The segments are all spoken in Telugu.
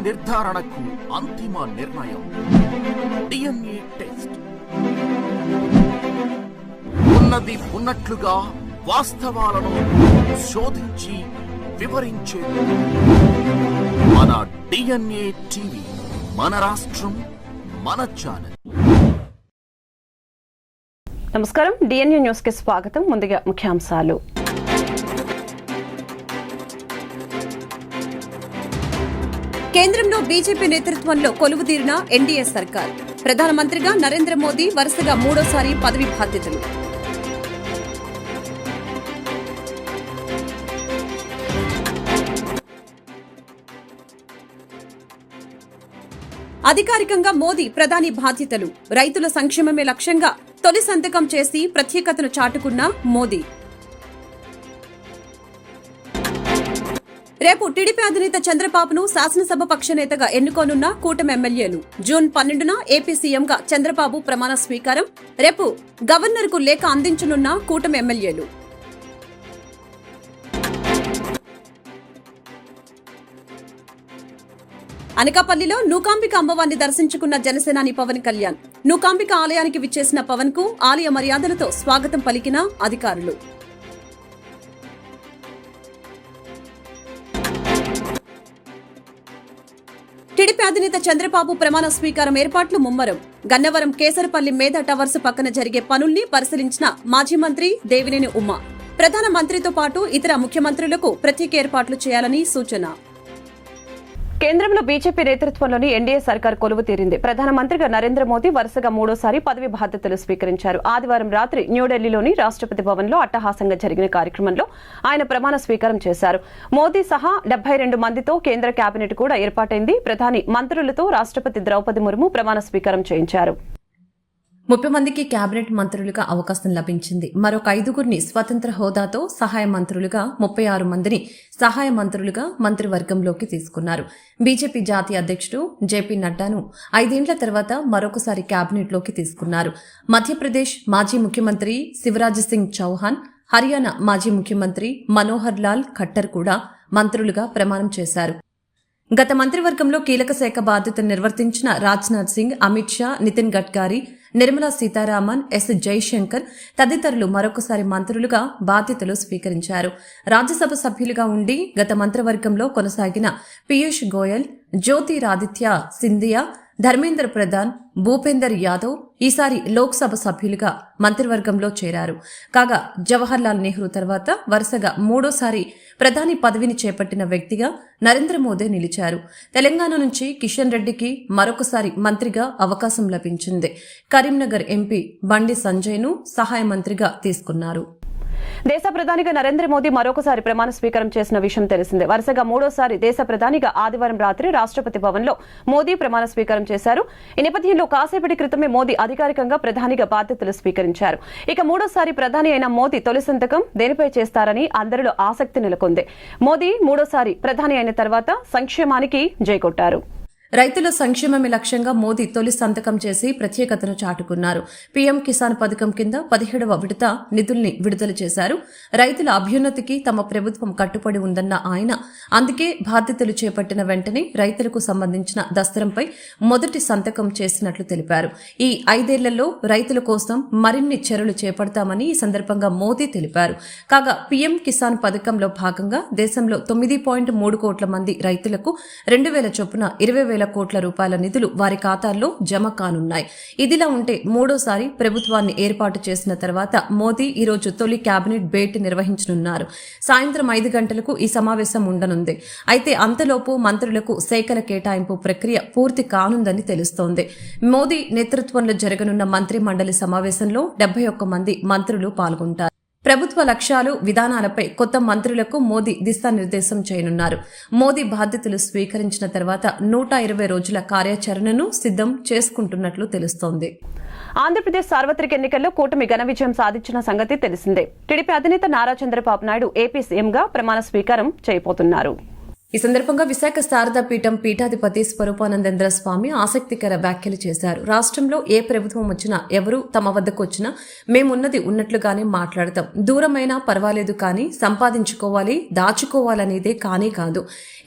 నిర్ధారణకు అంతిమ నిర్ణయం డిఎన్ఏ టెస్ట్. ఉన్నది ఉన్నట్లుగా వాస్తవాలను శోధించి వివరించేది మన డిఎన్ఏ టీవీ. మన రాష్ట్రం, మన ఛానల్. నమస్కారం, డిఎన్ఏ న్యూస్ కి స్వాగతం. ముందుగా ముఖ్యాంశాలు. కేంద్రంలో బీజేపీ నేతృత్వంలో కొలువుదీరిన ఎన్డీఏ సర్కార్. ప్రధానమంత్రిగా నరేంద్ర మోదీ వరుసగా మూడోసారి పదవి బాధ్యతలు. అధికారికంగా మోదీ ప్రధాని బాధ్యతలు. రైతుల సంక్షేమమే లక్ష్యంగా తొలి సంతకం చేసి ప్రత్యేకతను చాటుకున్న మోదీ. రేపు టీడీపీ అధినేత చంద్రబాబును శాసనసభ పక్ష నేతగా ఎన్నుకోనున్న కూటమి ఎమ్మెల్యేలు. జూన్ 12న ఏపీ సీఎంగా చంద్రబాబు ప్రమాణ స్వీకారం. రేపు గవర్నర్కు లేఖ అందించనున్న కూటమి ఎమ్మెల్యేలు. అనకాపల్లిలో నూకాంబిక అమ్మవారిని దర్శించుకున్న జనసేనాని పవన్ కళ్యాణ్. నూకాంబిక ఆలయానికి విచ్చేసిన పవన్ కు ఆలయ మర్యాదలతో స్వాగతం పలికిన అధికారులు. టీడీపీ అధినేత చంద్రబాబు ప్రమాణ స్వీకారం ఏర్పాట్లు ముమ్మరం. గన్నవరం కేసరపల్లి మేధా టవర్స్ పక్కన జరిగే పనుల్ని పరిశీలించిన మాజీ మంత్రి దేవినేని ఉమ. ప్రధాన మంత్రితో పాటు ఇతర ముఖ్యమంత్రులకు ప్రత్యేక ఏర్పాట్లు చేయాలని సూచన. కేంద్రంలో బీజేపీ నేతృత్వంలోని ఎన్డీఏ సర్కార్ కొలువు తీరింది. ప్రధానమంత్రిగా నరేంద్ర మోదీ వరుసగా మూడోసారి పదవి బాధ్యతలు స్వీకరించారు. ఆదివారం రాత్రి న్యూఢిల్లీలోని రాష్ట్రపతి భవన్లో అట్టహాసంగా జరిగిన కార్యక్రమంలో ఆయన ప్రమాణ స్వీకారం చేశారు. మోదీ సహా 72 మందితో కేంద్ర కేబినెట్ కూడా ఏర్పాటైంది. ప్రధాని మంత్రులతో రాష్ట్రపతి ద్రౌపది ముర్ము ప్రమాణ స్వీకారం చేయించారు. 30 మందికి కేబినెట్ మంత్రులుగా అవకాశం లభించింది. మరొక 5గురిని స్వతంత్ర హోదాతో సహాయ మంత్రులుగా, 36 మందిని సహాయ మంత్రులుగా మంత్రివర్గంలోకి తీసుకున్నారు. బీజేపీ జాతీయ అధ్యక్షుడు జేపీ నడ్డాను 5 ఏళ్ల తర్వాత మరొకసారి కేబినెట్లోకి తీసుకున్నారు. మధ్యప్రదేశ్ మాజీ ముఖ్యమంత్రి శివరాజ్ సింగ్ చౌహాన్, హర్యానా మాజీ ముఖ్యమంత్రి మనోహర్ లాల్ ఖట్టర్ కూడా మంత్రులుగా ప్రమాణం చేశారు. గత మంత్రివర్గంలో కీలక శాఖ బాధ్యతలు నిర్వర్తించిన రాజ్నాథ్ సింగ్, అమిత్ షా, నితిన్ గడ్కరీ, నిర్మలా సీతారామన్, ఎస్ జైశంకర్ తదితరులు మరొకసారి మంత్రులుగా బాధ్యతలు స్వీకరించారు. రాజ్యసభ సభ్యులుగా ఉండి గత మంత్రివర్గంలో కొనసాగిన పీయూష్ గోయల్, జ్యోతిరాదిత్య సింధియా, ధర్మేంద్ర ప్రధాన్, భూపేందర్ యాదవ్ ఈసారి లోక్సభ సభ్యులుగా మంత్రివర్గంలో చేరారు. కాగా జవహర్ లాల్ నెహ్రూ తర్వాత వరుసగా మూడోసారి ప్రధాని పదవిని చేపట్టిన వ్యక్తిగా నరేంద్ర మోదీ నిలిచారు. తెలంగాణ నుంచి కిషన్ రెడ్డికి మరొకసారి మంత్రిగా అవకాశం లభించింది. కరీంనగర్ ఎంపీ బండి సంజయ్ను సహాయ మంత్రిగా తీసుకున్నారు. దేశ ప్రధానిగా నరేంద్ర మోదీ మరొకసారి ప్రమాణ స్వీకారం చేసిన విషయం తెలిసిందే. వరుసగా మూడోసారి దేశ ప్రధానిగా ఆదివారం రాత్రి రాష్ట్రపతి భవన్లో మోదీ ప్రమాణ స్వీకారం చేశారు. ఈ నేపథ్యంలో కాసేపటి క్రితమే మోదీ అధికారికంగా ప్రధానిగా బాధ్యతలు స్వీకరించారు. ఇక మూడోసారి ప్రధాని అయిన మోదీ తొలి సంతకం దేనిపై చేస్తారని అందరిలో ఆసక్తి నెలకొంది. మోదీ మూడోసారి ప్రధాని అయిన తర్వాత సంక్షేమానికి జైకొట్టారు. రైతుల సంక్షేమమే లక్ష్యంగా మోదీ తొలి సంతకం చేసి ప్రత్యేకతను చాటుకున్నారు. పీఎం కిసాన్ పథకం కింద 17వ విడత నిధుల్ని విడుదల చేశారు. రైతుల అభ్యున్నతికి తమ ప్రభుత్వం కట్టుబడి ఉందన్న ఆయన అందుకే బాధ్యతలు చేపట్టిన వెంటనే రైతులకు సంబంధించిన దస్త్రంపై మొదటి సంతకం చేసినట్లు తెలిపారు. ఈ 5 ఏళ్లలో రైతుల కోసం మరిన్ని చర్యలు చేపడతామని ఈ సందర్భంగా మోదీ తెలిపారు. కాగా పీఎం కిసాన్ పథకంలో భాగంగా దేశంలో 9.3 కోట్ల మంది రైతులకు 2,000 చొప్పున 20,000 కోట్ల రూపాయల నిధులు వారి ఖాతాల్లో జమ కానున్నాయి. ఇదిలా ఉంటే మూడోసారి ప్రభుత్వాన్ని ఏర్పాటు చేసిన తర్వాత మోదీ ఈరోజు తొలి కేబినెట్ భేటీ నిర్వహించనున్నారు. సాయంత్రం 5 గంటలకు ఈ సమావేశం ఉండనుంది. అయితే అంతలోపు మంత్రులకు శాఖల కేటాయింపు ప్రక్రియ పూర్తి కానుందని తెలుస్తోంది. మోదీ నేతృత్వంలో జరగనున్న మంత్రి మండలి సమావేశంలో 71 మంది మంత్రులు పాల్గొంటారు. ప్రభుత్వ లక్ష్యాలు, విధానాలపై కొత్త మంత్రులకు మోదీ దిశానిర్దేశం చేయనున్నారు. మోదీ బాధ్యతలు స్వీకరించిన తర్వాత 120 రోజుల కార్యాచరణను సిద్దం చేసుకుంటున్నట్లు తెలుస్తోంది. ఆంధ్రప్రదేశ్ సార్వత్రిక ఎన్నికల్లో కూటమి ఘన విజయం సాధించిన సంగతి తెలిసిందే. టీడీపీ అధినేత నారా చంద్రబాబు నాయుడు ఏపీ సీఎంగా ప్రమాణ స్వీకారం చేయబోతున్నారు. ఈ సందర్భంగా విశాఖ శారదా పీఠం పీఠాధిపతి స్వరూపానందేంద్ర స్వామి ఆసక్తికర వ్యాఖ్యలు చేశారు. రాష్ట్రంలో ఏ ప్రభుత్వం వచ్చినా ఎవరు తమ వద్దకు వచ్చినా మేమున్నది ఉన్నట్లుగానే మాట్లాడతాం. దూరమైనా పర్వాలేదు కానీ సంపాదించుకోవాలి, దాచుకోవాలనేదే కానీ కాదు.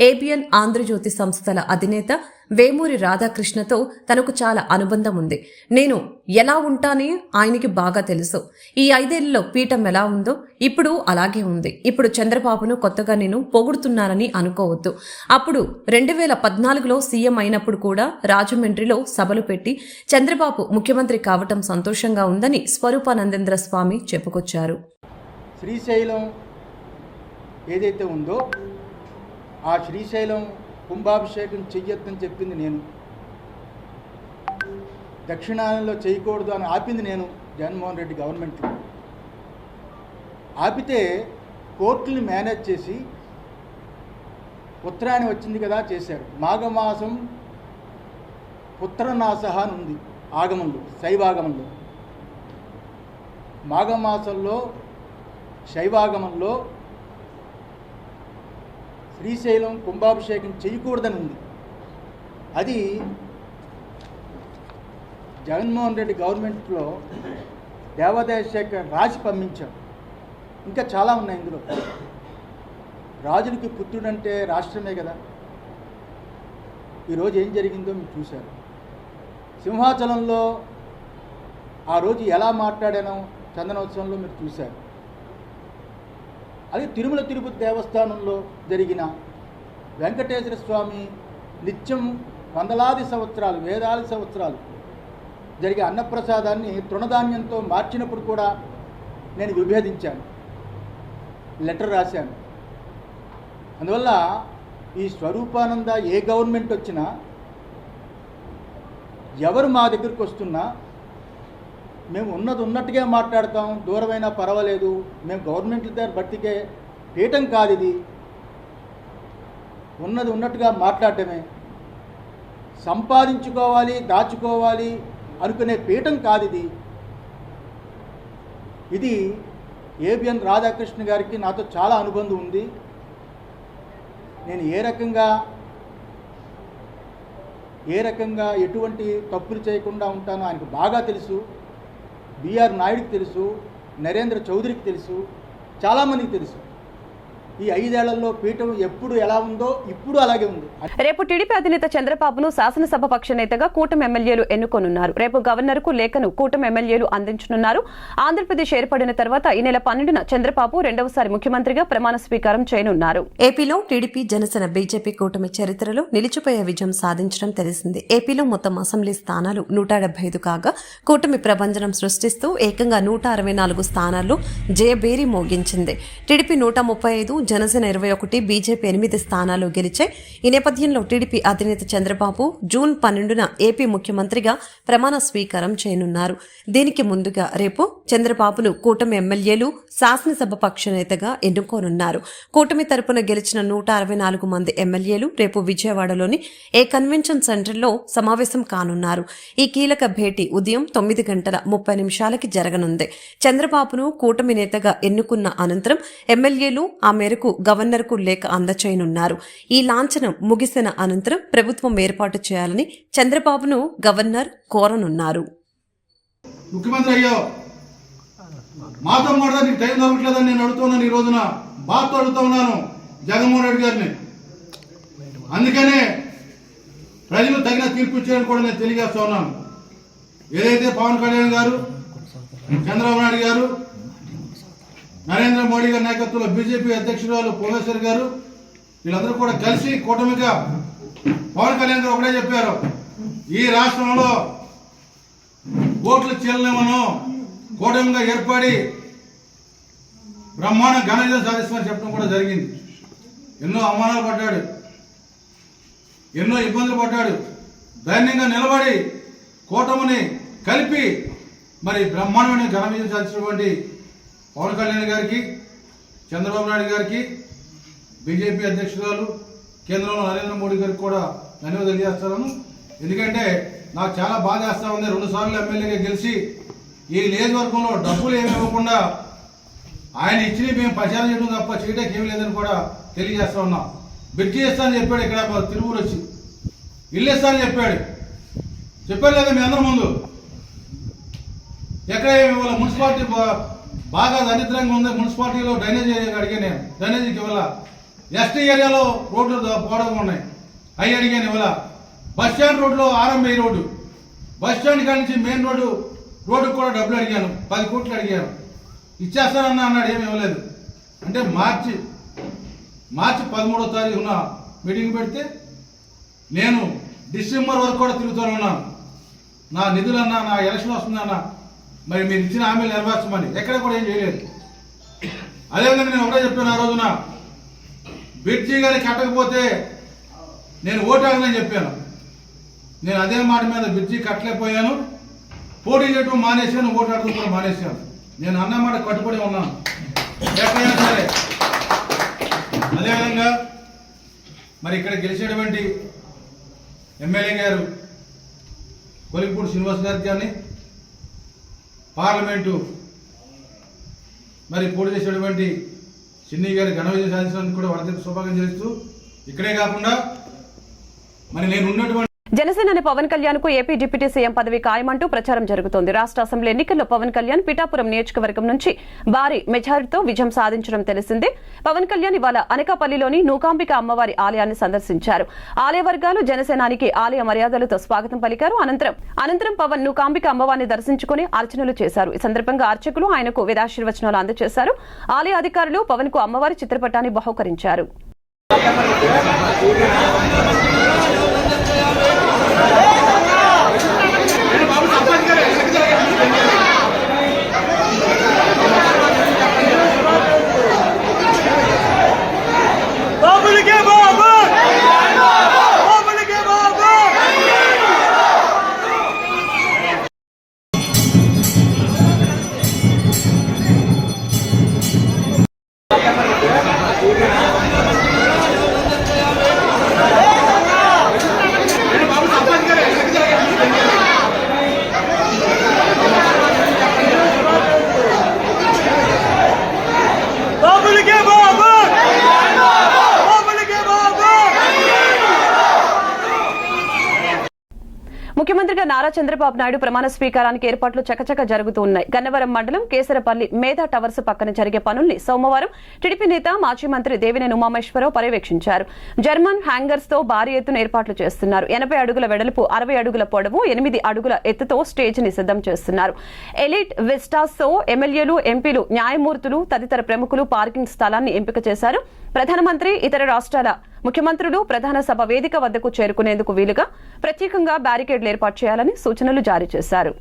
ఏబిఎన్ ఆంధ్రజ్యోతి సంస్థల అధినేత వేమూరి రాధాకృష్ణతో తనకు చాలా అనుబంధం ఉంది. నేను ఎలా ఉంటానని ఆయనకి బాగా తెలుసు. ఈ 5 ఏళ్లలో పీఠం ఎలా ఉందో ఇప్పుడు అలాగే ఉంది. ఇప్పుడు చంద్రబాబును కొత్తగా నేను పొగుడుతున్నానని అనుకోవద్దు. అప్పుడు 2014లో సీఎం అయినప్పుడు కూడా రాజమండ్రిలో సభలు పెట్టి చంద్రబాబు ముఖ్యమంత్రి కావటం సంతోషంగా ఉందని స్వరూపానందేంద్ర స్వామి చెప్పుకొచ్చారు. శ్రీశైలం ఏదైతే ఉందో ఆ శ్రీశైలం కుంభాభిషేకం చెయ్యొద్దని చెప్పింది నేను, దక్షిణాయనంలో చేయకూడదు అని ఆపింది నేను. జగన్మోహన్ రెడ్డి గవర్నమెంట్లో ఆపితే కోర్టుని మేనేజ్ చేసి ఉత్తరాయణం వచ్చింది కదా చేశారు. మాఘమాసం పుత్రనాశహ అని ఉంది ఆగమంలో, శైవాగమంలో. మాఘమాసంలో శైవాగమంలో శ్రీశైలం కుంభాభిషేకం చేయకూడదని ఉంది. అది జగన్మోహన్ రెడ్డి గవర్నమెంట్లో దేవాదాయ శాఖ రాసి పంపించారు. ఇంకా చాలా ఉన్నాయి ఇందులో. రాజులకి పుత్రుడంటే రాష్ట్రమే కదా. ఈరోజు ఏం జరిగిందో మీరు చూశారు. సింహాచలంలో ఆ రోజు ఎలా మాట్లాడానో చందనోత్సవంలో మీరు చూశారు. అది తిరుమల తిరుపతి దేవస్థానంలో జరిగిన వెంకటేశ్వర స్వామి నిత్యం వందలాది సంవత్సరాలు, వేలాది సంవత్సరాలు జరిగే అన్నప్రసాదాన్ని తృణధాన్యంతో మార్చినప్పుడు కూడా నేను విభేదించాను, లెటర్ రాశాను. అందువల్ల ఈ స్వరూపానంద ఏ గవర్నమెంట్ వచ్చినా ఎవరు మా దగ్గరికి వస్తున్నా మేము ఉన్నది ఉన్నట్టుగా మాట్లాడతాం. దూరమైనా పర్వాలేదు, మేము గవర్నమెంట్ల దగ్గర బతికే పీఠం కాదు ఇది. ఉన్నది ఉన్నట్టుగా మాట్లాడటమే. సంపాదించుకోవాలి, దాచుకోవాలి అనుకునే పీఠం కాదు ఇది. ఇది ఏబిఎన్ రాధాకృష్ణ గారికి నాతో చాలా అనుబంధం ఉంది. నేను ఏ రకంగా ఎటువంటి తప్పులు చేయకుండా ఉంటానో ఆయనకు బాగా తెలుసు. బిఆర్ నాయుడికి తెలుసు, నరేంద్ర చౌదరికి తెలుసు, చాలామందికి తెలుసు. ఈ 5 ఏళ్లలో పీఠం ఎప్పుడు ఎలా ఉందో ఇప్పుడు అలాగే ఉంది. రేపు టీడీపీ అధినేత చంద్రబాబును శాసనసభ పక్ష నేతగా కూటమి ఎమ్మెల్యేలు ఎన్నుకోనున్నారు. రేపు గవర్నర్కు లేఖను కూటమి ఎమ్మెల్యేలు అందించనున్నారు. ఆంధ్రప్రదేశ్ ఏర్పడిన తర్వాత ఈ నెల 12న చంద్రబాబు రెండవసారి ముఖ్యమంత్రిగా ప్రమాణ స్వీకారం చేయనున్నారు. ఏపీలో టీడీపీ, జనసేన, బీజేపీ కూటమి చరిత్రలో నిలిచిపోయే విజయం సాధించడం తెలిసింది. ఏపీలో మొత్తం అసెంబ్లీ స్థానాలు 175 కాగా కూటమి ప్రభంజనం సృష్టిస్తూ ఏకంగా 164 స్థానాల్లో జయబేరి మోగించింది. టీడీపీ 135, జనసేన 21, బీజేపీ 8 స్థానాలు గెలిచాయి. ఈ నేపథ్యంలో టీడీపీ అధినేత చంద్రబాబు జూన్ 12న ఏపీ ముఖ్యమంత్రిగా ప్రమాణ స్వీకారం చేయనున్నారు. దీనికి ముందుగా రేపు చంద్రబాబును కూటమి ఎమ్మెల్యేలు శాసనసభ పక్ష నేతగా ఎన్నుకోనున్నారు. కూటమి తరపున గెలిచిన 164 మంది ఎమ్మెల్యేలు రేపు విజయవాడలోని ఏ కన్వెన్షన్ సెంటర్లో సమావేశం కానున్నారు. ఈ కీలక భేటీ ఉదయం 9:30 జరగనుంది. చంద్రబాబును కూటమి నేతగా ఎన్నుకున్న అనంతరం ఎమ్మెల్యేలు ఆ మేరకు గవర్నర్కు లేఖ అందచేయనున్నారు. ఈ లాంఛనం ముగిసిన అనంతరం ప్రభుత్వం ఏర్పాటు చేయాలని చంద్రబాబును గవర్నర్ కోరనున్నారు. ముఖ్యమంత్రి అయ్యో మాతో మాట నీకు టైం దొరకట్లేదని నేను అడుగుతున్నాను. ఈ రోజున బాధతో అడుగుతా ఉన్నాను జగన్మోహన్ రెడ్డి గారిని. అందుకనే ప్రజలు తగిన తీర్పు ఇచ్చారని కూడా నేను తెలియజేస్తా ఉన్నాను. ఏదైతే పవన్ కళ్యాణ్ గారు, చంద్రబాబు నాయుడు గారు, నరేంద్ర మోడీ గారి నాయకత్వంలో బీజేపీ అధ్యక్షురాలు పురంధేశ్వరి గారు వీళ్ళందరూ కూడా కలిసి కూటమిగా పవన్ కళ్యాణ్ గారు ఒకటే చెప్పారు, ఈ రాష్ట్రంలో ఓట్లు చీలనేమను కూటమిగా ఏర్పడి బ్రహ్మాండ ఘన విజయం సాధిస్తామని చెప్పడం కూడా జరిగింది. ఎన్నో అవమానాలు పడ్డాడు, ఎన్నో ఇబ్బందులు పడ్డాడు. ధైర్యంగా నిలబడి కూటమిని కలిపి మరి బ్రహ్మాండమైన ఘన విజయం సాధించినటువంటి పవన్ కళ్యాణ్ గారికి, చంద్రబాబు నాయుడు గారికి, బీజేపీ అధ్యక్షురాలు కేంద్రంలో నరేంద్ర మోడీ గారికి కూడా ధన్యవాదాలు తెలియజేస్తాను. ఎందుకంటే నాకు చాలా బాధ వేస్తా ఉంది. 2 సార్లు ఎమ్మెల్యేగా గెలిచి ఈ నియోజకవర్గంలో డబ్బులు ఏమి ఇవ్వకుండా ఆయన ఇచ్చి మేము ప్రచారం చేయడం తప్ప చేయడానికి ఏమి లేదని కూడా తెలియజేస్తా ఉన్నాం. బ్రిడ్జి ఇస్తానని చెప్పాడు. ఇక్కడ తిరువురు వచ్చి ఇల్లు ఇస్తానని చెప్పాడు లేదా మీ అందరి ముందు? ఎక్కడ ఇవాళ మున్సిపాలిటీ బాగా దరిద్రంగా ఉంది. మున్సిపాలిటీలో డ్రైనేజ్ అడిగాను నేను, డ్రైనేజీకి ఇవాళ ఎస్టీ ఏరియాలో రోడ్లు పోవడంగా ఉన్నాయి, అవి అడిగాను ఇవాళ. బస్ స్టాండ్ రోడ్లో ఆర్ఎంఐ రోడ్డు, బస్ స్టాండ్ కాడి నుంచి మెయిన్ రోడ్డుకు కూడా డబ్బులు అడిగాను, 10 కోట్లు అడిగాను. ఇచ్చేస్తానన్నా అన్నాడు, ఏమి ఇవ్వలేదు. అంటే మార్చి 13వ తారీఖున మీటింగ్ పెడితే నేను డిసెంబర్ వరకు కూడా తిరుగుతూనే ఉన్నాను. నా నిధులన్నా, నా ఎలక్షన్ వస్తుందన్నా, మరి మీరు ఇచ్చిన హామీలు నెరవేర్చమని. ఎక్కడ కూడా ఏం చేయలేదు. అదేవిధంగా నేను ఒకటే చెప్పాను ఆ రోజున, బ్రిడ్జి గారి కట్టకపోతే నేను ఓటాగనని చెప్పాను. నేను అదే మాట మీద బ్రిడ్జి కట్టలేకపోయాను, పోటీ చేయడం మానేశాను, ఓటాడటం కూడా మానేశాను. నేను అన్న మాట కట్టుబడి ఉన్నాను ఎక్కడైనా సరే. అదేవిధంగా మరి ఇక్కడ గెలిచేటువంటి ఎమ్మెల్యే గారు కొలిపూడి శ్రీనివాస్ గారికి కానీ, పార్లమెంటు మరి పోటీ చేసేటువంటి చిన్ని గారి ఘన విజయం సాధించడానికి కూడా వారి శుభాకాంక్షలు చేస్తూ, ఇక్కడే కాకుండా మరి నేను ఉన్నటువంటి జనసేనాని పవన్ కళ్యాణ్ కు ఏపీ డిప్యూటీ సీఎం పదవి ఖాయమంటూ ప్రచారం జరుగుతోంది. రాష్ట్ర అసెంబ్లీ ఎన్నికల్లో పవన్ కళ్యాణ్ పిఠాపురం నియోజకవర్గం నుంచి భారీ మెజారిటీతో విజయం సాధించడం తెలిసిందే. పవన్ కళ్యాణ్ ఇవాళ అనకాపల్లిలోని నూకాంబిక అమ్మవారి ఆలయాన్ని సందర్శించారు. ఆలయ వర్గాలు జనసేనానికి ఆలయ మర్యాదలతో స్వాగతం పలికారు. అనంతరం పవన్ నూకాంబిక అమ్మవారిని దర్శించుకుని అర్చనలు చేశారు. ఈ సందర్భంగా అర్చకులు ఆయనకు వేదాశీర్వచనాలు అందజేశారు. ఆలయ అధికారులు పవన్ కు అమ్మవారి చిత్రపటాన్ని బహూకరించారు. ముఖ్యమంత్రిగా నారా చంద్రబాబు నాయుడు ప్రమాణ స్వీకారానికి ఏర్పాట్లు చకచక జరుగుతూ ఉన్నాయి. గన్నవరం మండలం కేసరపల్లి మేధా టవర్స్ పక్కన జరిగే పనుల్ని సోమవారం టీడీపీ నేత మాజీ మంత్రి దేవినేని ఉమామేశ్వరరావు పర్యవేక్షించారు. జర్మన్ హ్యాంగర్స్ తో భారీ ఎత్తున ఏర్పాట్లు చేస్తున్నారు. 80 అడుగుల వెడల్పు, 60 అడుగుల పొడవు, 8 అడుగుల ఎత్తుతో స్టేజ్ ని సిద్దం చేస్తున్నారు. ఎలిట్ విస్టాస్ తో ఎమ్మెల్యేలు, ఎంపీలు, న్యాయమూర్తులు తదితర ప్రముఖులు పార్కింగ్ స్థలాన్ని ఎంపిక చేశారు. ప్రధానమంత్రి, ఇతర రాష్ట్రాల ముఖ్యమంత్రులు ప్రధాన సభ వేదిక వద్దకు చేరుకునేందుకు వీలుగా ప్రత్యేకంగా బ్యారికేడ్లు ఏర్పాటు చేయాలని సూచనలు జారీ చేశారు.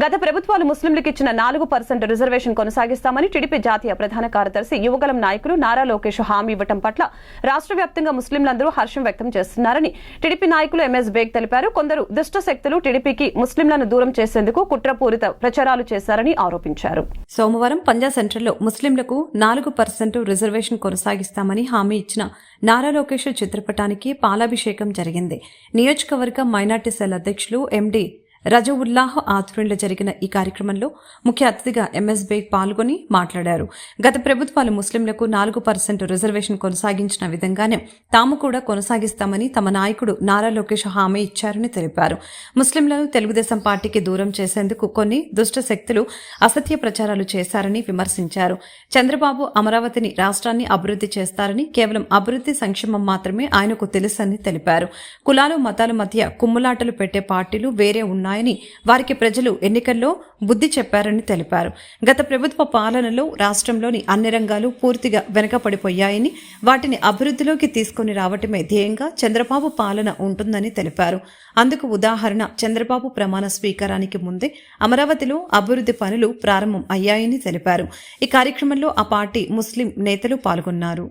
గత ప్రభుత్వాలు ముస్లింలకు ఇచ్చిన 4% రిజర్వేషన్ కొనసాగిస్తామని టీడీపీ జాతీయ ప్రధాన కార్యదర్శి యువగలం నాయకులు నారా లోకేష్ హామీ ఇవ్వడం పట్ల రాష్ట్ర వ్యాప్తంగా ముస్లింలందరూ హర్షం వ్యక్తం చేస్తున్నారని టీడీపీ నాయకులు ఎంఎస్ బేగ్ తెలిపారు. కొందరు దుష్ట శక్తులు టీడీపీకి ముస్లింలను దూరం చేసేందుకు కుట్రపూరిత ప్రచారాలు చేశారని ఆరోపించారు. సోమవారం పంజా సెంటర్లో ముస్లింలకు 4% రిజర్వేషన్ కొనసాగిస్తామని హామీ ఇచ్చిన నారా లోకేష్ చిత్రపటానికి పాలాభిషేకం జరిగింది. నియోజకవర్గ మైనార్టీ సెల్ అధ్యక్షులు ఎండి రజవుల్లాహ్ ఆధ్వర్యంలో జరిగిన ఈ కార్యక్రమంలో ముఖ్య అతిథిగా ఎంఎస్ బేగ్ పాల్గొని మాట్లాడారు. గత ప్రభుత్వాలు ముస్లింలకు 4% రిజర్వేషన్ కొనసాగించిన విధంగానే తాము కూడా కొనసాగిస్తామని తమ నాయకుడు నారా లోకేష్ హామీ ఇచ్చారని తెలిపారు. ముస్లింలను తెలుగుదేశం పార్టీకి దూరం చేసేందుకు కొన్ని దుష్ట శక్తులు అసత్య ప్రచారాలు చేశారని విమర్శించారు. చంద్రబాబు అమరావతిని, రాష్ట్రాన్ని అభివృద్ధి చేస్తారని, కేవలం అభివృద్ధి సంక్షేమం మాత్రమే ఆయనకు తెలుసని తెలిపారు. కులాలు, మతాల మధ్య కుమ్ములాటలు పెట్టే పార్టీలు వేరే ఉన్నాయి ఉన్నాయని, వారికి ప్రజలు ఎన్నికల్లో బుద్ధి చెప్పారని తెలిపారు. గత ప్రభుత్వ పాలనలో రాష్ట్రంలోని అన్ని రంగాలు పూర్తిగా వెనుకపడిపోయాయని, వాటిని అభివృద్ధిలోకి తీసుకుని రావటమే ధ్యేయంగా చంద్రబాబు పాలన ఉంటుందని తెలిపారు. అందుకు ఉదాహరణ చంద్రబాబు ప్రమాణ స్వీకారానికి ముందే అమరావతిలో అభివృద్ధి పనులు ప్రారంభం అయ్యాయని తెలిపారు. ఈ కార్యక్రమంలో ఆ పార్టీ ముస్లిం నేతలు పాల్గొన్నారు.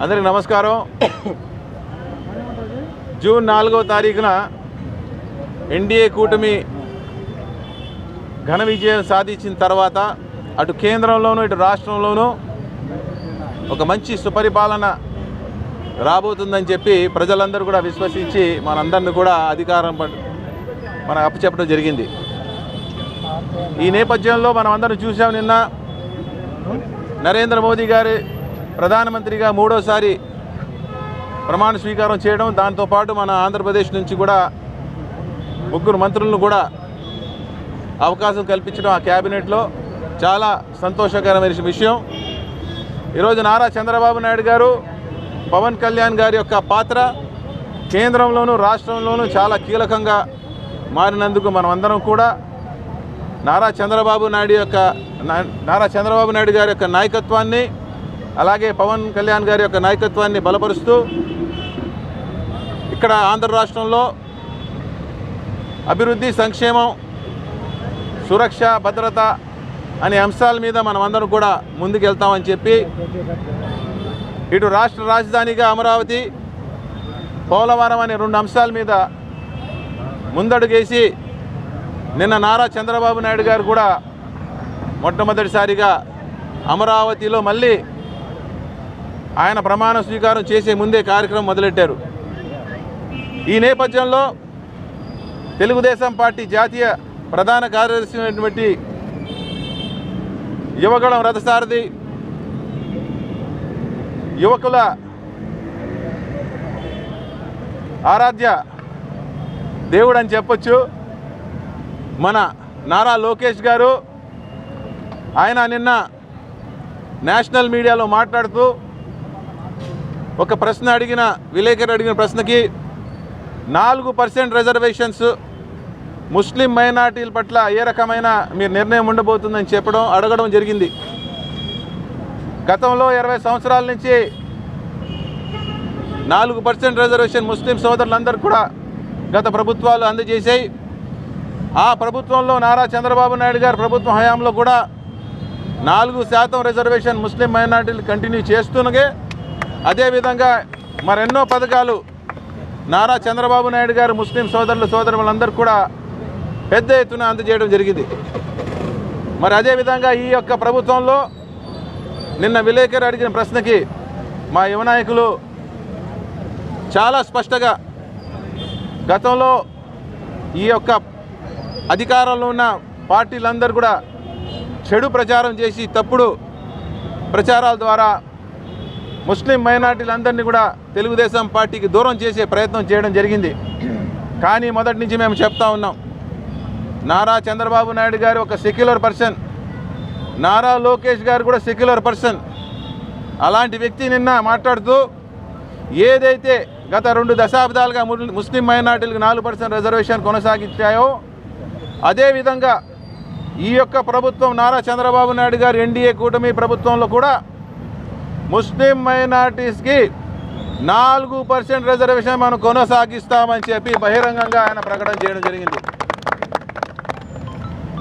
అందరికి నమస్కారం. జూన్ 4వ తారీఖున ఎన్డీఏ కూటమి ఘన విజయం సాధించిన తర్వాత అటు కేంద్రంలోనూ ఇటు రాష్ట్రంలోనూ ఒక మంచి సుపరిపాలన రాబోతుందని చెప్పి ప్రజలందరూ కూడా విశ్వసించి మనందరిని కూడా అధికారం మనకు అప్పచెప్పడం జరిగింది. ఈ నేపథ్యంలో మనం అందరం చూసాం, నిన్న నరేంద్ర మోదీ గారి ప్రధానమంత్రిగా 3వసారి ప్రమాణ స్వీకారం చేయడం, దాంతోపాటు మన ఆంధ్రప్రదేశ్ నుంచి కూడా 3 మంత్రులను కూడా అవకాశం కల్పించడం ఆ క్యాబినెట్లో చాలా సంతోషకరమైన విషయం. ఈరోజు నారా చంద్రబాబు నాయుడు గారు, పవన్ కళ్యాణ్ గారి యొక్క పాత్ర కేంద్రంలోనూ రాష్ట్రంలోనూ చాలా కీలకంగా మారినందుకు మనం అందరం కూడా నారా చంద్రబాబు నాయుడు గారి యొక్క నాయకత్వాన్ని, అలాగే పవన్ కళ్యాణ్ గారి యొక్క నాయకత్వాన్ని బలపరుస్తూ ఇక్కడ ఆంధ్ర రాష్ట్రంలో అభివృద్ధి, సంక్షేమం, సురక్ష, భద్రత అనే అంశాల మీద మనం అందరం కూడా ముందుకెళ్తామని చెప్పి ఇటు రాష్ట్ర రాజధానిగా అమరావతి, పోలవరం అనే 2 అంశాల మీద ముందడుగేసి నిన్న నారా చంద్రబాబు నాయుడు గారు కూడా మొట్టమొదటిసారిగా అమరావతిలో మళ్ళీ ఆయన ప్రమాణ స్వీకారం చేసే ముందే కార్యక్రమం మొదలెట్టారు. ఈ నేపథ్యంలో తెలుగుదేశం పార్టీ జాతీయ ప్రధాన కార్యదర్శి అయినటువంటి యువగళం రథసారథి, యువకుల ఆరాధ్య దేవుడు అని చెప్పొచ్చు మన నారా లోకేష్ గారు. ఆయన నిన్న నేషనల్ మీడియాలో మాట్లాడుతూ ఒక ప్రశ్న విలేకరు అడిగిన ప్రశ్నకి 4% రిజర్వేషన్స్ ముస్లిం మైనార్టీల పట్ల ఏ రకమైన మీరు నిర్ణయం ఉండబోతుందని అడగడం జరిగింది. గతంలో 20 సంవత్సరాల నుంచి 4% రిజర్వేషన్ ముస్లిం సోదరులందరూ కూడా గత ప్రభుత్వాలు అందజేశాయి. ఆ ప్రభుత్వంలో నారా చంద్రబాబు నాయుడు గారి ప్రభుత్వం హయాంలో కూడా 4% రిజర్వేషన్ ముస్లిం మైనార్టీలు కంటిన్యూ చేస్తున్నగే. అదేవిధంగా మరెన్నో పథకాలు నారా చంద్రబాబు నాయుడు గారు ముస్లిం సోదరులందరూ కూడా పెద్ద ఎత్తున అందజేయడం జరిగింది. మరి అదేవిధంగా ఈ యొక్క ప్రభుత్వంలో నిన్న విలేకరు అడిగిన ప్రశ్నకి మా యువ నాయకులు చాలా స్పష్టంగా గతంలో ఈ యొక్క అధికారంలో ఉన్న పార్టీలందరూ కూడా చెడు ప్రచారం చేసి తప్పుడు ప్రచారాల ద్వారా ముస్లిం మైనార్టీలందరినీ కూడా తెలుగుదేశం పార్టీకి దూరం చేసే ప్రయత్నం చేయడం జరిగింది. కానీ మొదటి నుంచి మేము చెప్తా ఉన్నాం, నారా చంద్రబాబు నాయుడు గారు ఒక సెక్యులర్ పర్సన్, నారా లోకేష్ గారు కూడా సెక్యులర్ పర్సన్. అలాంటి వ్యక్తి నిన్న మాట్లాడుతూ ఏదైతే గత 2 దశాబ్దాలుగా ముస్లిం మైనార్టీలకు 4% రిజర్వేషన్ కొనసాగించాయో అదేవిధంగా ఈ యొక్క ప్రభుత్వం నారా చంద్రబాబు నాయుడు గారు ఎన్డీఏ కూటమి ప్రభుత్వంలో కూడా ముస్లిం మైనార్టీస్కి 4% రిజర్వేషన్ మనం కొనసాగిస్తామని చెప్పి బహిరంగంగా ఆయన ప్రకటన చేయడం జరిగింది.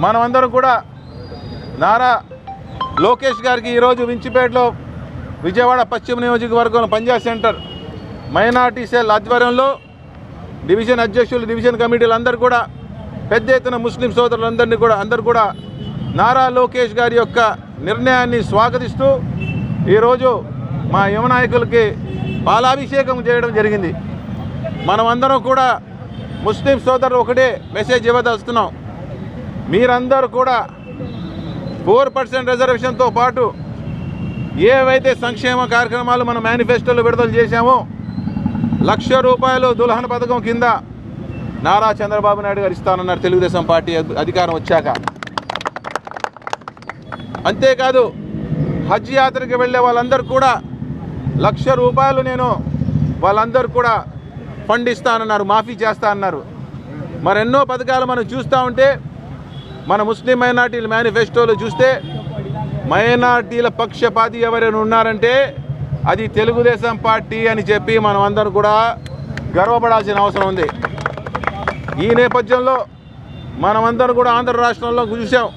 మనమందరం కూడా నారా లోకేష్ గారికి ఈరోజు వించిపేటలో విజయవాడ పశ్చిమ నియోజకవర్గంలో పంజాబ్ సెంటర్ మైనార్టీ సెల్ ఆధ్వర్యంలో డివిజన్ అధ్యక్షులు, డివిజన్ కమిటీలు అందరూ కూడా పెద్ద ఎత్తున ముస్లిం సోదరులందరినీ కూడా అందరూ కూడా నారా లోకేష్ గారి యొక్క నిర్ణయాన్ని స్వాగతిస్తూ ఈరోజు మా యువ నాయకులకి పాలాభిషేకం చేయడం జరిగింది. మనమందరం కూడా ముస్లిం సోదరులు ఒకటే మెసేజ్ ఇవ్వదలుస్తున్నాం, మీరందరూ కూడా 4% రిజర్వేషన్తో పాటు ఏవైతే సంక్షేమ కార్యక్రమాలు మనం మేనిఫెస్టోలో విడుదల చేశామో ₹1,00,000 దుల్హన్ పథకం కింద నారా చంద్రబాబు నాయుడు గారు ఇస్తానన్నారు తెలుగుదేశం పార్టీ అధికారం వచ్చాక. అంతేకాదు హజ్ యాత్రకి వెళ్ళే వాళ్ళందరూ కూడా ₹1,00,000 నేను వాళ్ళందరూ కూడా ఫండ్ ఇస్తానన్నారు, మాఫీ చేస్తా అన్నారు. మరెన్నో పథకాలు మనం చూస్తూ ఉంటే మన ముస్లిం మైనార్టీల మేనిఫెస్టోలో చూస్తే మైనార్టీల పక్షపాతి ఎవరైనా ఉన్నారంటే అది తెలుగుదేశం పార్టీ అని చెప్పి మనం అందరం కూడా గర్వపడాల్సిన అవసరం ఉంది. ఈ నేపథ్యంలో మనమందరం కూడా ఆంధ్ర రాష్ట్రంలో చూసాం.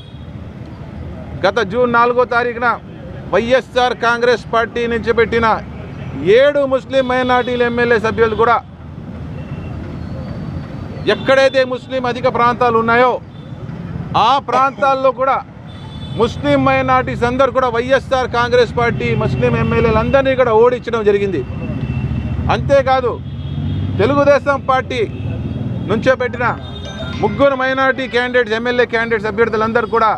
గత జూన్ 4వ తారీఖున వైఎస్ఆర్ కాంగ్రెస్ పార్టీ నుంచి పెట్టిన 7 ముస్లిం మైనార్టీల ఎమ్మెల్యే సభ్యులు కూడా ఎక్కడైతే ముస్లిం అధిక ప్రాంతాలు ఉన్నాయో ఆ ప్రాంతాల్లో కూడా ముస్లిం మైనార్టీస్ అందరూ కూడా వైఎస్ఆర్ కాంగ్రెస్ పార్టీ ముస్లిం ఎమ్మెల్యేలందరినీ కూడా ఓడించడం జరిగింది. అంతేకాదు తెలుగుదేశం పార్టీ నుంచో పెట్టిన 3 మైనార్టీ క్యాండిడేట్స్ ఎమ్మెల్యే క్యాండిడేట్స్ అభ్యర్థులందరూ కూడా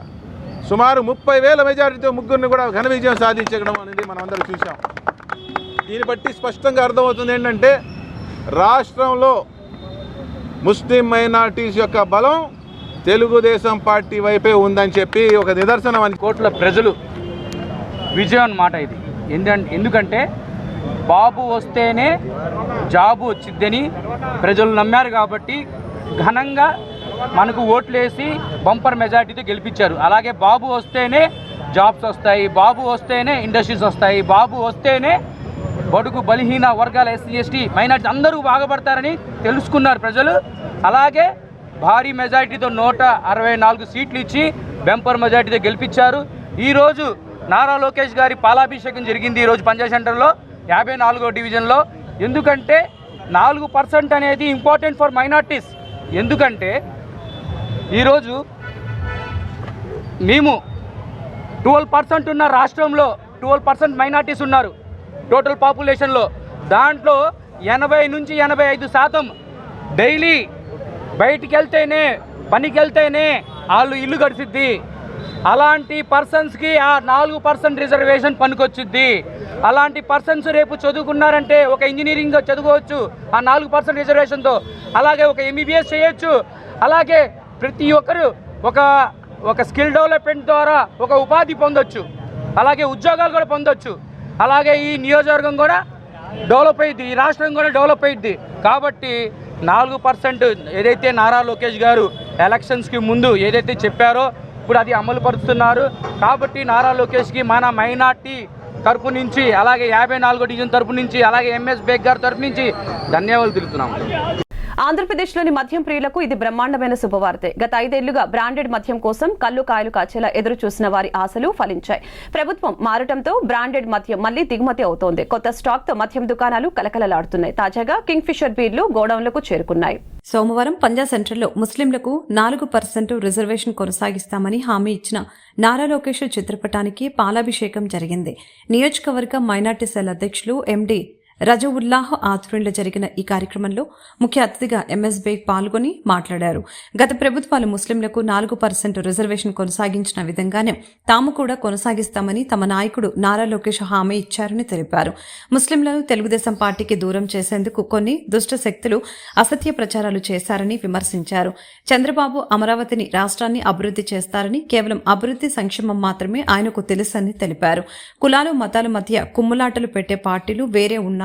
సుమారు 30,000 మెజారిటీతో 3 కూడా ఘన విజయం సాధించడం అనేది మనం అందరూ చూసాం. దీన్ని బట్టి స్పష్టంగా అర్థమవుతుంది ఏంటంటే రాష్ట్రంలో ముస్లిం మైనార్టీస్ యొక్క బలం తెలుగుదేశం పార్టీ వైపే ఉందని చెప్పి ఒక నిదర్శనం అని కోట్ల ప్రజలు విజయం అన్నమాట ఇది. ఎందుకంటే బాబు వస్తేనే జాబు వచ్చిద్దని ప్రజలు నమ్మారు కాబట్టి ఘనంగా మనకు ఓట్లేసి బంపర్ మెజార్టీతో గెలిపించారు. అలాగే బాబు వస్తేనే జాబ్స్ వస్తాయి, బాబు వస్తేనే ఇండస్ట్రీస్ వస్తాయి, బాబు వస్తేనే బడుగు బలహీన వర్గాల ఎస్సీ ఎస్టీ మైనార్టీ అందరూ బాగుపడతారని తెలుసుకున్నారు ప్రజలు. అలాగే భారీ మెజార్టీతో 164 సీట్లు ఇచ్చి బంపర్ మెజార్టీతో గెలిపించారు. ఈరోజు నారా లోకేష్ గారి పాలాభిషేకం జరిగింది ఈరోజు పంజాబ్ సెంటర్లో 54వ డివిజన్లో. ఎందుకంటే 4% అనేది ఇంపార్టెంట్ ఫర్ మైనార్టీస్. ఎందుకంటే ఈరోజు మేము 12% ఉన్న రాష్ట్రంలో 12% మైనార్టీస్ ఉన్నారు టోటల్ పాపులేషన్లో. దాంట్లో 80 నుంచి 85% డైలీ బయటికి వెళ్తేనే పనికి వెళ్తేనే వాళ్ళు ఇల్లు గడిచిద్ది. అలాంటి పర్సన్స్కి ఆ 4% రిజర్వేషన్ పనికొచ్చిద్ది. అలాంటి పర్సన్స్ రేపు చదువుకున్నారంటే ఒక ఇంజనీరింగ్ చదువుకోవచ్చు ఆ 4% రిజర్వేషన్తో. అలాగే ఒక ఎంబీబీఎస్ చేయొచ్చు. అలాగే ప్రతి ఒక్కరు ఒక స్కిల్ డెవలప్మెంట్ ద్వారా ఒక ఉపాధి పొందొచ్చు. అలాగే ఉద్యోగాలు కూడా పొందొచ్చు. అలాగే ఈ నియోజకవర్గం కూడా డెవలప్ అయ్యిద్ది, ఈ రాష్ట్రం కూడా డెవలప్ అయ్యిద్ది. కాబట్టి 4% ఏదైతే నారా లోకేష్ గారు ఎలక్షన్స్కి ముందు ఏదైతే చెప్పారో ఇప్పుడు అది అమలు పరుస్తున్నారు. కాబట్టి నారా లోకేష్కి మన మైనార్టీ తరపు నుంచి, అలాగే 54వ డివిజన్ తరపు నుంచి, అలాగే ఎంఎస్ బేగ్ గారి తరపు నుంచి ధన్యవాదాలు తెలుపుతున్నాము. ఆంధ్రప్రదేశ్లోని మద్యం ప్రియులకు ఇది బ్రహ్మాండమైన శుభవార్తే. గత 5 ఏళ్లుగా బ్రాండెడ్ మద్యం కోసం కళ్ళు కాయలు కాచేలా ఎదురు చూసిన వారి ఆశలు ఫలించాయి. ప్రభుత్వం మారటంతో బ్రాండెడ్ మద్యం మళ్లీ దిగుమతి అవుతోంది. కొత్త స్టాక్ తో మద్యం దుకాణాలు కలకలలాడుతున్నాయి. తాజాగా కింగ్ ఫిషర్ బీర్లు గోడౌన్లకు చేరుకున్నాయి. సోమవారం పంజాబ్ సెంట్రల్లో ముస్లింలకు 4% రిజర్వేషన్ కొనసాగిస్తామని హామీ ఇచ్చిన నారా లోకేష్ చిత్రపటానికి పాలాభిషేకం జరిగింది. నియోజకవర్గ మైనార్టీ సెల్ అధ్యక్షులు ఎండి రజవుల్లాహ్ ఆధ్వర్యంలో జరిగిన ఈ కార్యక్రమంలో ముఖ్య అతిథిగా ఎంఎస్ బేగ్ పాల్గొని మాట్లాడారు. గత ప్రభుత్వాలు ముస్లింలకు 4% రిజర్వేషన్ కొనసాగించిన విధంగానే తాము కూడా కొనసాగిస్తామని తమ నాయకుడు నారా లోకేష్ హామీ ఇచ్చారని తెలిపారు. ముస్లింలను తెలుగుదేశం పార్టీకి దూరం చేసేందుకు కొన్ని దుష్ట శక్తులు అసత్య ప్రచారాలు చేశారని విమర్శించారు. చంద్రబాబు అమరావతిని రాష్ట్రాన్ని అభివృద్ధి చేస్తారని, కేవలం అభివృద్ధి సంక్షేమం మాత్రమే ఆయనకు తెలుసని తెలిపారు. కులాలు మతాల మధ్య కుమ్ములాటలు పెట్టే పార్టీలు వేరే ఉన్నాయని,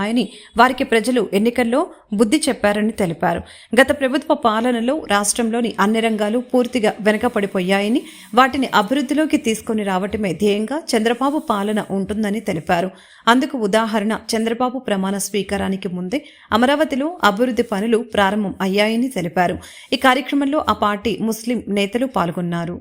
వారికి ప్రజలు ఎన్నికల్లో బుద్ధి చెప్పారని తెలిపారు. గత ప్రభుత్వ పాలనలో రాష్ట్రంలోని అన్ని రంగాలు పూర్తిగా వెనకపడిపోయాయని, వాటిని అభివృద్ధిలోకి తీసుకుని రావటమే ధ్యేయంగా చంద్రబాబు పాలన ఉంటుందని తెలిపారు. అందుకు ఉదాహరణ చంద్రబాబు ప్రమాణ స్వీకారానికి ముందే అమరావతిలో అభివృద్ధి పనులు ప్రారంభం అయ్యాయని తెలిపారు. ఈ కార్యక్రమంలో ఆ పార్టీ ముస్లిం నేతలు పాల్గొన్నారు.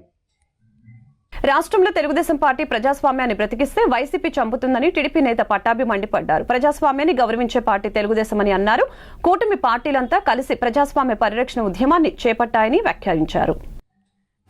రాష్ట్రంలో తెలుగుదేశం పార్టీ ప్రజాస్వామ్యాన్ని బ్రతికిస్తే వైసీపీ చంపుతుందని టీడీపీ నేత పట్టాభి మండిపడ్డారు. ప్రజాస్వామ్యాన్ని గౌరవించే పార్టీ తెలుగుదేశం అని అన్నారు. కూటమి పార్టీలంతా కలిసి ప్రజాస్వామ్య పరిరక్షణ ఉద్యమాన్ని చేపట్టాయని వ్యాఖ్యానించారు.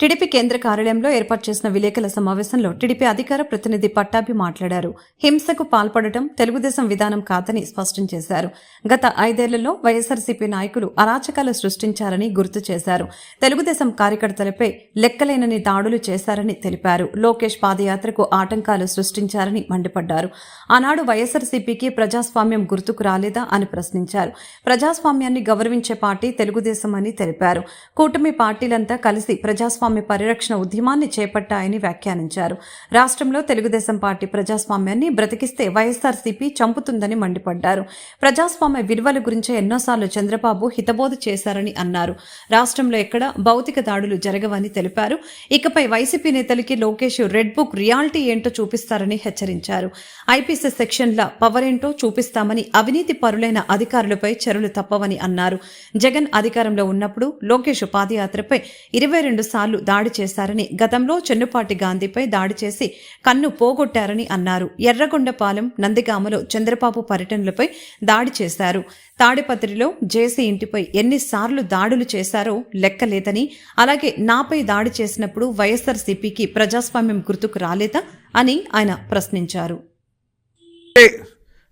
టీడీపీ కేంద్ర కార్యాలయంలో ఏర్పాటు చేసిన విలేకరుల సమావేశంలో టీడీపీ అధికార ప్రతినిధి పట్టాభి మాట్లాడారు. హింసకు పాల్పడటం తెలుగుదేశం విధానం కాదని స్పష్టం చేశారు. గత 5 ఏళ్లలో వైఎస్ఆర్సీపీ నాయకులు అరాచకాలు సృష్టించారని గుర్తు చేశారు. తెలుగుదేశం కార్యకర్తలపై లెక్కలేనని దాడులు చేశారని తెలిపారు. లోకేష్ పాదయాత్రకు ఆటంకాలు సృష్టించారని మండిపడ్డారు. ఆనాడు వైఎస్ఆర్సీపీకి ప్రజాస్వామ్యం గుర్తుకు రాలేదా అని ప్రశ్నించారు. ప్రజాస్వామ్యాన్ని గౌరవించే పార్టీ తెలుగుదేశం అని తెలిపారు. కూటమి పార్టీలంతా కలిసి ప్రజాస్వామ్య ప్రజాస్వామ్య పరిరక్షణ ఉద్యమాన్ని చేపట్టాయని వ్యాఖ్యానించారు. రాష్ట్రంలో తెలుగుదేశం పార్టీ ప్రజాస్వామ్యాన్ని బ్రతికిస్తే వైఎస్ఆర్సీపీ చంపుతుందని మండిపడ్డారు. ప్రజాస్వామ్య విలువల గురించి ఎన్నోసార్లు చంద్రబాబు హితబోధ చేశారని అన్నారు. రాష్ట్రంలో ఎక్కడ భౌతిక దాడులు జరగవని తెలిపారు. ఇకపై వైసీపీ నేతలకి లోకేష్ రెడ్ బుక్ రియాలిటీ ఏంటో చూపిస్తారని హెచ్చరించారు. ఐపీసీ సెక్షన్ల పవర్ ఏంటో చూపిస్తామని, అవినీతి పరులైన అధికారులపై చర్యలు తప్పవని అన్నారు. జగన్ అధికారంలో ఉన్నప్పుడు లోకేష్ పాదయాత్రపై 22 సార్లు దాడి చేశారని, గతంలో చెన్నుపాటి గాంధీపై దాడి చేసి కన్ను పోగొట్టారని అన్నారు. ఎర్రగొండపాలెం, నందిగామలో చంద్రబాబు పర్యటనలపై దాడి చేశారు. తాడిపత్రిలో జేసీ ఇంటిపై ఎన్నిసార్లు దాడులు చేశారో లెక్కలేదని, అలాగే నాపై దాడి చేసినప్పుడు వైఎస్ఆర్సీపీకి ప్రజాస్వామ్యం గుర్తుకు రాలేదా అని ఆయన ప్రశ్నించారు.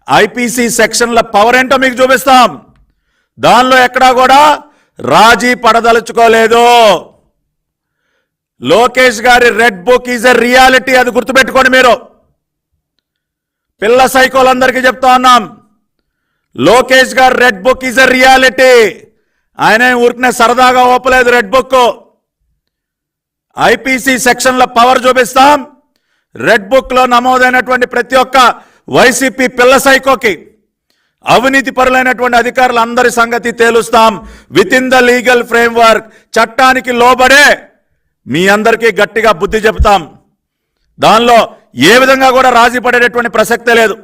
ఐపీసీ సెక్షన్ల పవర్ ఏంటో మీకు చూపిస్తాం. దానిలో ఎక్కడా కూడా రాజీ పడదలుచుకోలేదు. లోకేష్ గారి red book is a reality, అది గుర్తుపెట్టుకోండి. మీరు పిల్ల సైకోలందరికీ చెప్తా ఉన్నాం, లోకేష్ గారి red book is a reality. ఆయన ఊరికనే సరదాగా ఓపలేదు రెడ్ బుక్. ఐపీసీ సెక్షన్ల పవర్ చూపిస్తాం. రెడ్ బుక్ లో నమోదైనటువంటి ప్రతి ఒక్క వైసీపీ పిల్ల సైకోకి, అవినీతి పరులైనటువంటి అధికారులందరి సంగతి తేలుస్తాం. Within the legal framework, చట్టానికి లోబడే మీ అందరికీ గట్టిగా బుద్ధి చెప్తాం. దానిలో ఏ విధంగా కూడా రాజీ పడేటటువంటి ప్రసక్తే లేదు.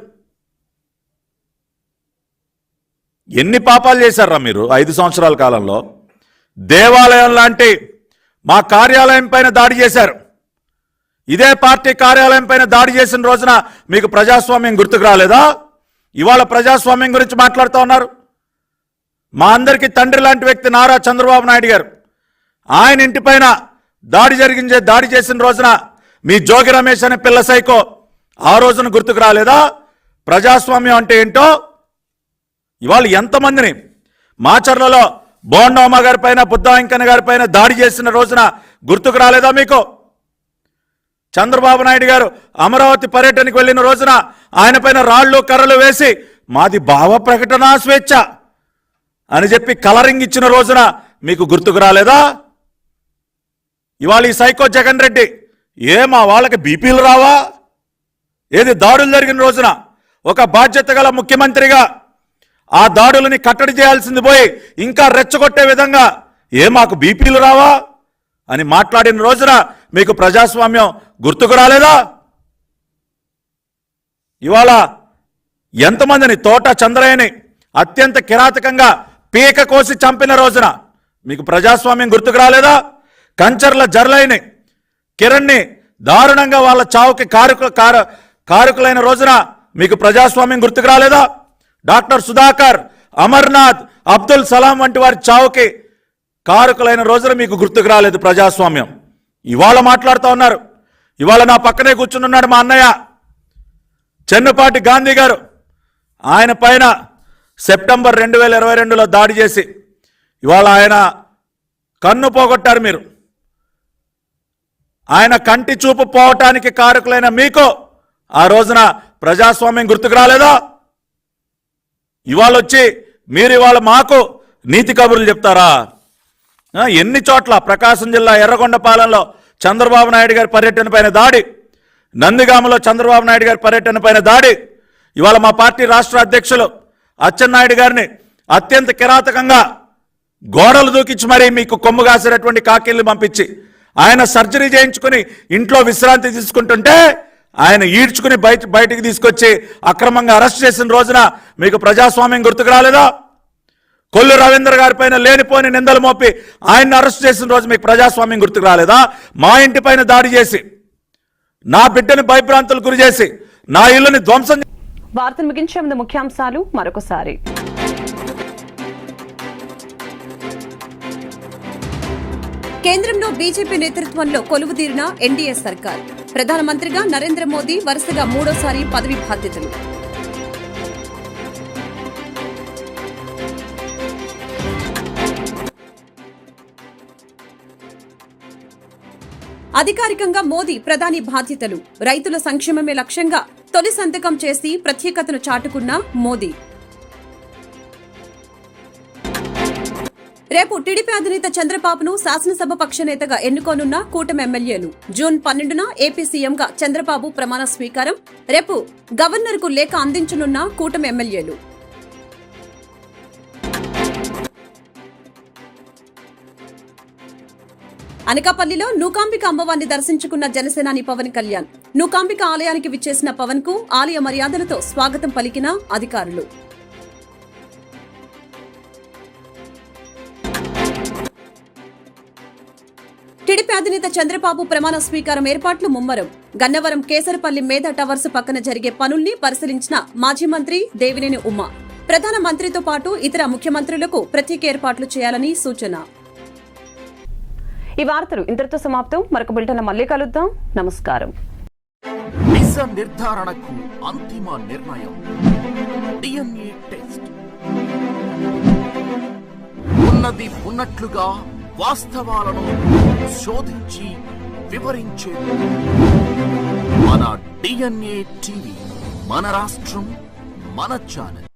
ఎన్ని పాపాలు చేశారా మీరు 5 సంవత్సరాల కాలంలో? దేవాలయం లాంటి మా కార్యాలయం పైన దాడి చేశారు. ఇదే పార్టీ కార్యాలయం పైన దాడి చేసిన రోజున మీకు ప్రజాస్వామ్యం గుర్తుకు రాలేదా? ఇవాళ ప్రజాస్వామ్యం గురించి మాట్లాడుతూ ఉన్నారు. మా అందరికీ తండ్రి లాంటి వ్యక్తి నారా చంద్రబాబు నాయుడు గారు, ఆయన ఇంటిపైన దాడి చేసిన రోజున మీ జోగి రమేష్ అనే పిల్ల సైకో ఆ రోజున గుర్తుకు రాలేదా? ప్రజాస్వామ్యం అంటే ఏంటో ఇవాళ ఎంతమందిని మాచర్లలో బోండమ్మ గారి పైన, బుద్ధా వెంకన్న గారి పైన దాడి చేసిన రోజున గుర్తుకు రాలేదా మీకు? చంద్రబాబు నాయుడు గారు అమరావతి పర్యటనకు వెళ్ళిన రోజున ఆయన పైన రాళ్లు కర్రలు వేసి మాది భావ ప్రకటన స్వేచ్ఛ అని చెప్పి కలరింగ్ ఇచ్చిన రోజున మీకు గుర్తుకు రాలేదా? ఇవాళ ఈ సైకో జగన్ రెడ్డి మా వాళ్ళకి బీపీలు రావా? ఏది దాడులు జరిగిన రోజున ఒక బాధ్యత గల ముఖ్యమంత్రిగా ఆ దాడులని కట్టడి చేయాల్సింది పోయి ఇంకా రెచ్చగొట్టే విధంగా మాకు బీపీలు రావా అని మాట్లాడిన రోజున మీకు ప్రజాస్వామ్యం గుర్తుకు రాలేదా? ఇవాళ ఎంతమందిని, తోట చంద్రయ్యని అత్యంత కిరాతకంగా పీక కోసి చంపిన రోజున మీకు ప్రజాస్వామ్యం గుర్తుకు రాలేదా? కంచర్ల జర్లైని, కిరణ్ని దారుణంగా వాళ్ళ చావుకి కారకులైన రోజున మీకు ప్రజాస్వామ్యం గుర్తుకు రాలేదా? డాక్టర్ సుధాకర్, అమర్నాథ్, అబ్దుల్ సలాం వంటి వారి చావుకి కారకులైన రోజున మీకు గుర్తుకు రాలేదు ప్రజాస్వామ్యం. ఇవాళ మాట్లాడుతూ ఉన్నారు. ఇవాళ నా పక్కనే కూర్చున్నాడు మా అన్నయ్య చెన్నుపాటి గాంధీ గారు. ఆయన పైన సెప్టెంబర్ 2022లో దాడి చేసి ఇవాళ ఆయన కన్ను పోగొట్టారు. మీరు ఆయన కంటి చూపు పోవటానికి కారకులైన మీకు ఆ రోజున ప్రజాస్వామ్యం గుర్తుకు రాలేదా? ఇవాళ వచ్చి మీరు ఇవాళ మాకు నీతి కబుర్లు చెప్తారా? ఎన్ని చోట్ల ప్రకాశం జిల్లా ఎర్రగొండపాలెంలో చంద్రబాబు నాయుడు గారి పర్యటన పైన దాడి, నందిగామలో చంద్రబాబు నాయుడు గారి పర్యటన పైన దాడి, ఇవాళ మా పార్టీ రాష్ట్ర అధ్యక్షులు అచ్చెన్నాయుడు గారిని అత్యంత కిరాతకంగా గోడలు దూకించి మరీ మీకు కొమ్ము కాసేటటువంటి కాకిల్ని పంపించి ఆయన సర్జరీ చేయించుకుని ఇంట్లో విశ్రాంతి తీసుకుంటుంటే ఆయన ఈడ్చుకుని బయటికి తీసుకొచ్చి అక్రమంగా అరెస్ట్ చేసిన రోజున మీకు ప్రజాస్వామ్యం గుర్తుకు రాలేదా? కొల్లు రవీంద్ర గారి పైన లేనిపోని నిందలు మోపి ఆయన్ని అరెస్ట్ చేసిన రోజు మీకు ప్రజాస్వామ్యం గుర్తుకు రాలేదా? మా ఇంటి పైన దాడి చేసి నా బిడ్డని భయభ్రాంతులు గురి చేసి నా ఇల్లుని ధ్వంసం. వార్తలు ముగించే ముందు ముఖ్యాంశాలు మరొకసారి. కేంద్రంలో బీజేపీ నేతృత్వంలో కొలువుదీరిన ఎన్డీఏ సర్కార్. ప్రధానమంత్రిగా నరేంద్ర మోదీ వరుసగా 3వ పదవి బాధ్యతలు. అధికారికంగా మోదీ ప్రధాని బాధ్యతలు. రైతుల సంక్షేమమే లక్ష్యంగా తొలి సంతకం చేసి ప్రత్యేకతను చాటుకున్న మోదీ. రేపు టీడీపీ అధినేత చంద్రబాబును శాసనసభ పక్ష నేతగా ఎన్నుకోనున్న కూటమి ఎమ్మెల్యేలు. జూన్ 12న ఏపీ సీఎంగా చంద్రబాబు ప్రమాణ స్వీకారం. రేపు గవర్నర్కు లేఖ అందించనున్న కూటమి ఎమ్మెల్యేలు. అనకాపల్లిలో నూకాంబిక అమ్మవారిని దర్శించుకున్న జనసేనాని పవన్ కళ్యాణ్. నూకాంబిక ఆలయానికి విచ్చేసిన పవన్ కు ఆలయ మర్యాదలతో స్వాగతం పలికిన అధికారులు. టీడీపీ అధినేత చంద్రబాబు ప్రమాణ స్వీకారం ఏర్పాట్లు ముమ్మరం. గన్నవరం కేసరపల్లి మేధా టవర్స్ పక్కన జరిగే పనుల్ని పరిశీలించిన మాజీ మంత్రి దేవినేని ఉమా. ప్రధాన మంత్రితో పాటు ఇతర ముఖ్యమంత్రులకు ప్రత్యేక ఏర్పాట్లు చేయాలని సూచన. ఈ వార్తలు ఇంతటితో సమాప్తం. మరొక బులెటిన్ మళ్ళీ కలుద్దాం. నమస్కారం. నిజ నిర్ధారణకు అంతిమ నిర్ణయం DNA టెస్ట్. ఉన్నది ఉన్నట్లుగా వాస్తవాలను శోధించి వివరించేది మన DNA టీవీ. మన రాష్ట్రం, మన ఛానల్.